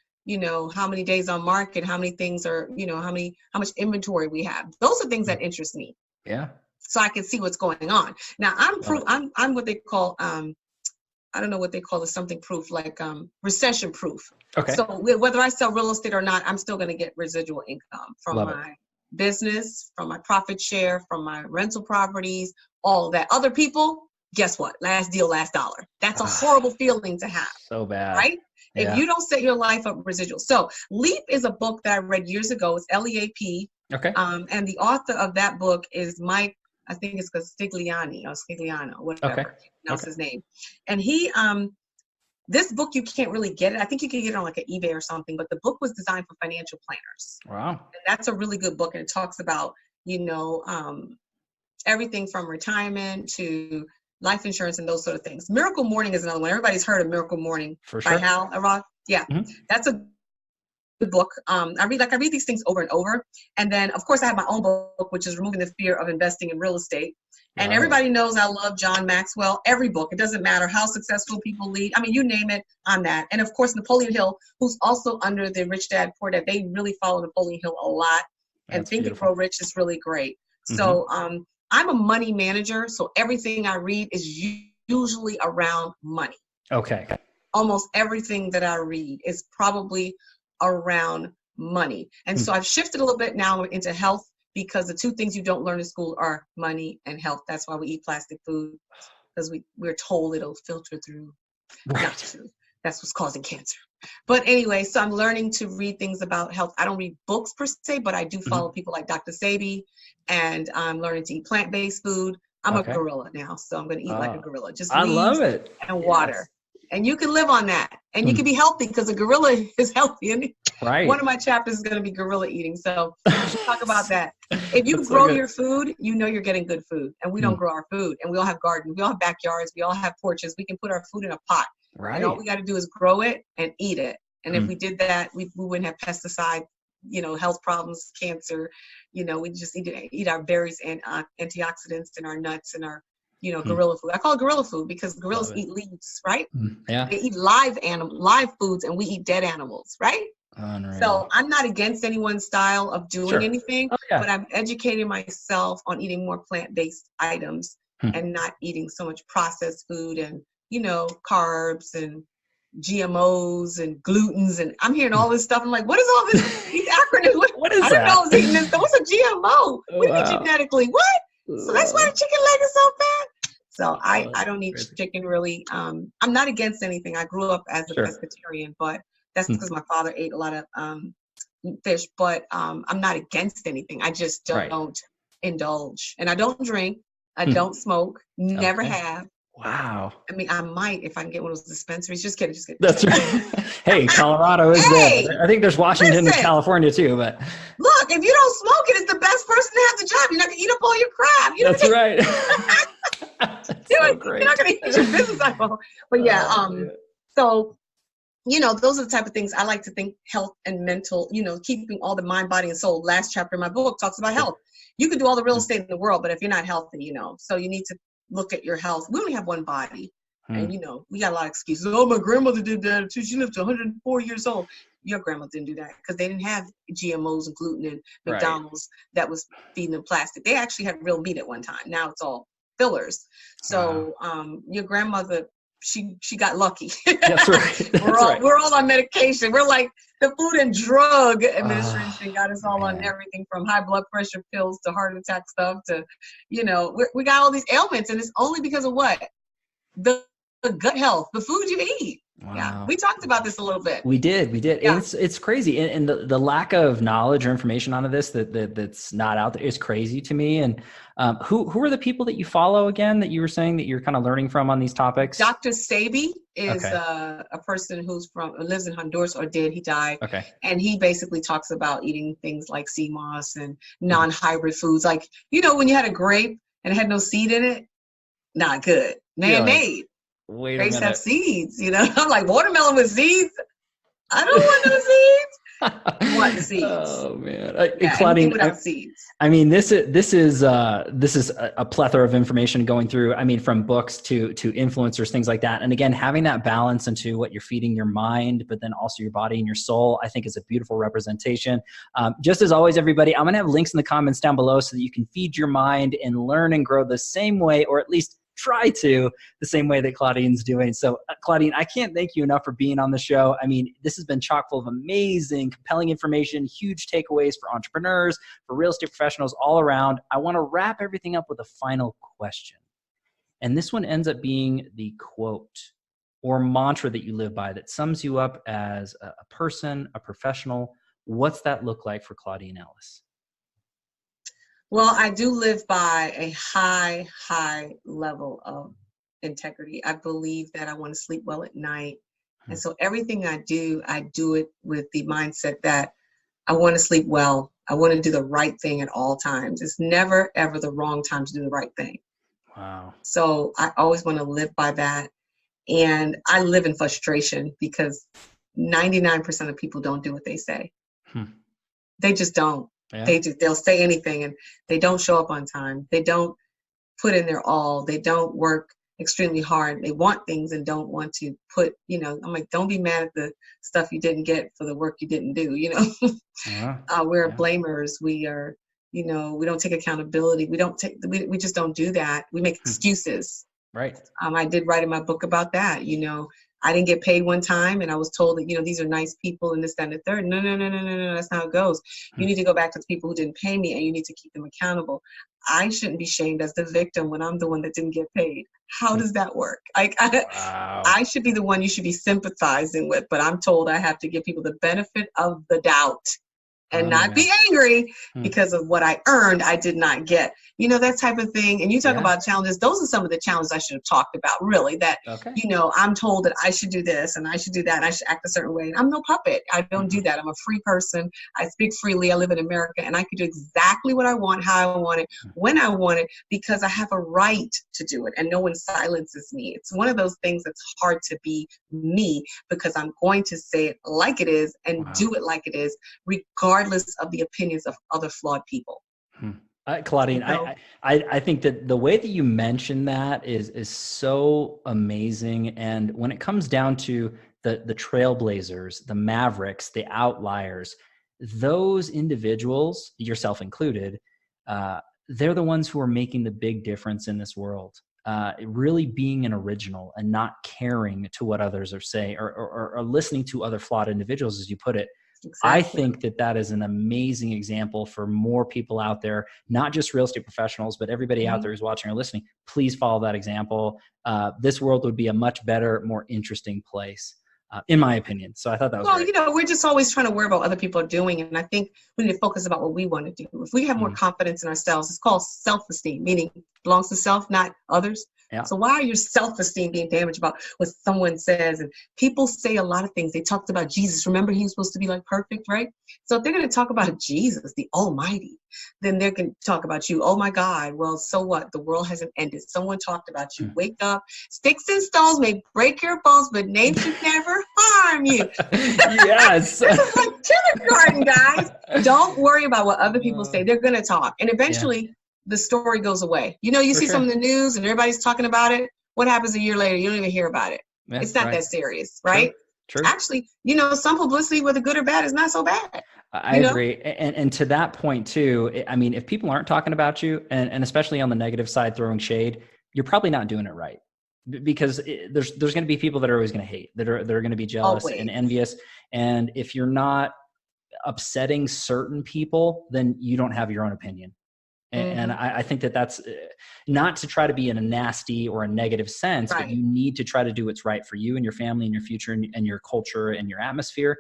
how many days on market, how many things are, how much inventory we have. Those are things that interest me. Yeah. So I can see what's going on. Now I'm what they call, I don't know what they call it, something proof, like recession proof. Okay. So whether I sell real estate or not, I'm still going to get residual income from my business, from my profit share, from my rental properties, all of that. Other people, guess what? Last deal, last dollar. That's a horrible feeling to have. So bad. Right? If you don't set your life up residual. So Leap is a book that I read years ago. It's LEAP. Okay. And the author of that book is Mike, I think it's Stigliano, whatever. That's his name. And he, this book, you can't really get it. I think you can get it on like an eBay or something, but the book was designed for financial planners. Wow. And that's a really good book. And it talks about, everything from retirement to life insurance and those sort of things. Miracle Morning is another one. Everybody's heard of Miracle Morning by Hal Elrod. Yeah, that's a good book. I read these things over and over. And then, of course, I have my own book, which is Removing the Fear of Investing in Real Estate. And everybody knows I love John Maxwell. Every book, it doesn't matter how successful people lead. I mean, you name it, I'm that. And of course, Napoleon Hill, who's also under the Rich Dad Poor Dad. They really follow Napoleon Hill a lot. And Think and Grow Rich is really great. So I'm a money manager. So everything I read is usually around money. Okay. Almost everything that I read is probably around money. And so I've shifted a little bit now into health, because the 2 things you don't learn in school are money and health. That's why we eat plastic food, because we're told it'll filter through. Not true. That's what's causing cancer. But anyway, so I'm learning to read things about health. I don't read books per se, but I do follow people like Dr. Sebi, and I'm learning to eat plant-based food. I'm a gorilla now, so I'm going to eat like a gorilla. Just I love it. And water. And you can live on that. And you can be healthy, because a gorilla is healthy. And one of my chapters is going to be gorilla eating. So we'll talk about that. If you grow your food, you're getting good food. And we don't grow our food. And we all have gardens. We all have backyards. We all have porches. We can put our food in a pot. Right. And all we got to do is grow it and eat it. And if we did that, we wouldn't have pesticide, health problems, cancer. We just need to eat our berries and antioxidants and our nuts and our, gorilla food. I call it gorilla food because gorillas eat leaves, right? Yeah. They eat live foods, and we eat dead animals, right? Unreal. So I'm not against anyone's style of doing Sure. anything, Oh, yeah. but I'm educating myself on eating more plant-based items and not eating so much processed food and, carbs and GMOs and glutens. And I'm hearing all this stuff. I'm like, what is all this? These acronyms. What is I that? didn't know I was eating this. What's a GMO? Oh, What do you mean genetically? What? So that's why the chicken leg is so bad. So I don't eat chicken really. I'm not against anything. I grew up as a pescatarian, but that's because my father ate a lot of fish. But I'm not against anything. I just don't indulge. And I don't drink. I don't smoke. Never have. Wow. I mean, I might if I can get one of those dispensaries. Just kidding. Just kidding. That's right. Hey, Colorado is there. I think there's Washington and California too, but. Look, if you don't smoke it, it's the best person to have the job. You're not going to eat up all your crap. That's right. You're not going to eat your business out. But yeah, so, those are the type of things I like to think health and mental, keeping all the mind, body, and soul. Last chapter in my book talks about health. You can do all the real estate in the world, but if you're not healthy, so you need to look at your health. We only have one body. And, we got a lot of excuses. Oh, my grandmother did that too. She lived to 104 years old. Your grandma didn't do that because they didn't have GMOs and gluten and McDonald's that was feeding them plastic. They actually had real meat at one time. Now it's all fillers. So your grandmother, she got lucky. That's right. We're all on medication. We're like the Food and Drug Administration got us all on everything from high blood pressure pills to heart attack stuff to, we got all these ailments, and it's only because of what? The gut health, the food you eat. Wow. Yeah, we talked about this a little bit. We did. Yeah. It's crazy, and the lack of knowledge or information on this that's not out there is crazy to me. And who are the people that you follow again that you were saying that you're kind of learning from on these topics? Dr. Sebi is a person who lives in Honduras, or did. He died. Okay. And he basically talks about eating things like sea moss and non-hybrid foods. Like, when you had a grape and it had no seed in it, not good. Man-made. Wait a grapes minute. have seeds, I'm like, watermelon with seeds? I don't want no seeds. I want the seeds. Oh man, Claudine, without seeds. I mean, this is a plethora of information going through. I mean, from books to influencers, things like that. And again, having that balance into what you're feeding your mind, but then also your body and your soul, I think is a beautiful representation. Just as always, everybody, I'm going to have links in the comments down below so that you can feed your mind and learn and grow the same way, or at least try to, the same way that Claudine's doing. So Claudine, I can't thank you enough for being on the show. I mean, this has been chock full of amazing, compelling information, huge takeaways for entrepreneurs, for real estate professionals all around. I want to wrap everything up with a final question. And this one ends up being the quote or mantra that you live by that sums you up as a person, a professional. What's that look like for Claudine Ellis? Well, I do live by a high level of integrity. I believe that I want to sleep well at night. And so everything I do it with the mindset that I want to sleep well. I want to do the right thing at all times. It's never, ever the wrong time to do the right thing. Wow. So I always want to live by that. And I live in frustration because 99% of people don't do what they say. They just don't. Yeah. They'll say anything and they don't show up on time. They don't put in their all. They don't work extremely hard. They want things and don't want to put, I'm like, don't be mad at the stuff you didn't get for the work you didn't do, We're blamers. We are, we don't take accountability. We just don't do that. We make excuses. Right. I did write in my book about that, I didn't get paid one time and I was told that, these are nice people and this, that, and the third. No, that's not how it goes. You need to go back to the people who didn't pay me and you need to keep them accountable. I shouldn't be shamed as the victim when I'm the one that didn't get paid. How does that work? I should be the one you should be sympathizing with, but I'm told I have to give people the benefit of the doubt and not be angry because of what I earned, I did not get. That type of thing. And you talk about challenges. Those are some of the challenges I should have talked about, really, that, I'm told that I should do this and I should do that and I should act a certain way. And I'm no puppet. I don't do that. I'm a free person. I speak freely. I live in America and I can do exactly what I want, how I want it, when I want it, because I have a right to do it and no one silences me. It's one of those things that's hard to be me because I'm going to say it like it is and do it like it is, regardless of the opinions of other flawed people. Claudine, I think that the way that you mentioned that is so amazing. And when it comes down to the trailblazers, the mavericks, the outliers, those individuals, yourself included, they're the ones who are making the big difference in this world. Really being an original and not caring to what others are saying or listening to other flawed individuals, as you put it. Exactly. I think that is an amazing example for more people out there, not just real estate professionals, but everybody out there who's watching or listening. Please follow that example. This world would be a much better, more interesting place, in my opinion. So I thought that was great. We're just always trying to worry about what other people are doing. And I think we need to focus about what we want to do. If we have more confidence in ourselves, it's called self-esteem, meaning it belongs to self, not others. Yeah. So why are your self-esteem being damaged about what someone says? And people say a lot of things. They talked about Jesus. Remember, he was supposed to be like perfect, right? So if they're going to talk about Jesus, the Almighty, then they're going to talk about you. Oh my God. Well, so what? The world hasn't ended. Someone talked about you. Wake up. Sticks and stones may break your bones, but nature never harm you. Yes. This is like kindergarten, guys. Don't worry about what other people say. They're going to talk. And eventually, the story goes away. You see some in the news and everybody's talking about it. What happens a year later? You don't even hear about it. Yeah, it's not that serious, right? True. Actually, some publicity, whether good or bad, is not so bad. I agree. And to that point too, I mean, if people aren't talking about you and especially on the negative side, throwing shade, you're probably not doing it right. Because there's going to be people that are always going to hate, that are going to be jealous and envious. And if you're not upsetting certain people, then you don't have your own opinion. And I think that's not to try to be in a nasty or a negative sense, but you need to try to do what's right for you and your family and your future and your culture and your atmosphere.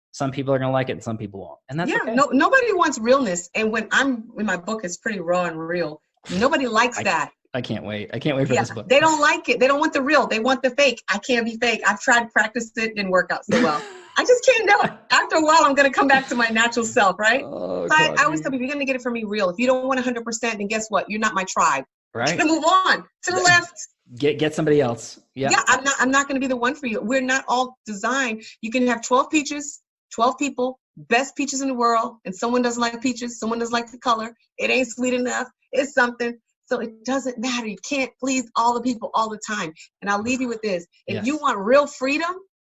Some people are going to like it and some people won't. And that's okay. Nobody wants realness. And when I'm in my book, it's pretty raw and real. Nobody likes that. I can't wait. I can't wait for this book. They don't like it. They don't want the real. They want the fake. I can't be fake. I've tried to practice it. Didn't work out so well. I just can't do it. After a while, I'm going to come back to my natural self, right? So I always tell people, you're going to get it from me real. If you don't want 100%, then guess what? You're not my tribe. Right. You're going to move on to the left. Get somebody else. Yeah. Yeah, I'm not going to be the one for you. We're not all designed. You can have 12 peaches, 12 people, best peaches in the world, and someone doesn't like peaches. Someone doesn't like the color. It ain't sweet enough. It's something. So it doesn't matter. You can't please all the people all the time. And I'll leave you with this. If you want real freedom,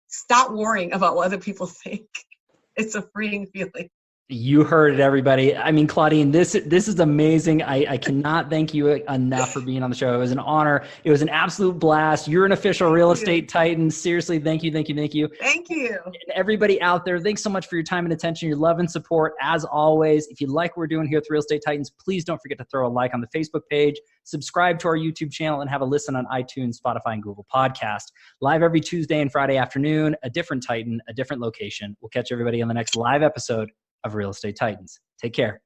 stop worrying about what other people think. It's a freeing feeling. You heard it, everybody. I mean, Claudine, this is amazing. I cannot thank you enough for being on the show. It was an honor. It was an absolute blast. You're an official real estate titan. Seriously, thank you. Thank you. And everybody out there, thanks so much for your time and attention, your love and support. As always, if you like what we're doing here at the Real Estate Titans, please don't forget to throw a like on the Facebook page, subscribe to our YouTube channel, and have a listen on iTunes, Spotify, and Google Podcast. Live every Tuesday and Friday afternoon, a different Titan, a different location. We'll catch everybody on the next live episode of Real Estate Titans. Take care.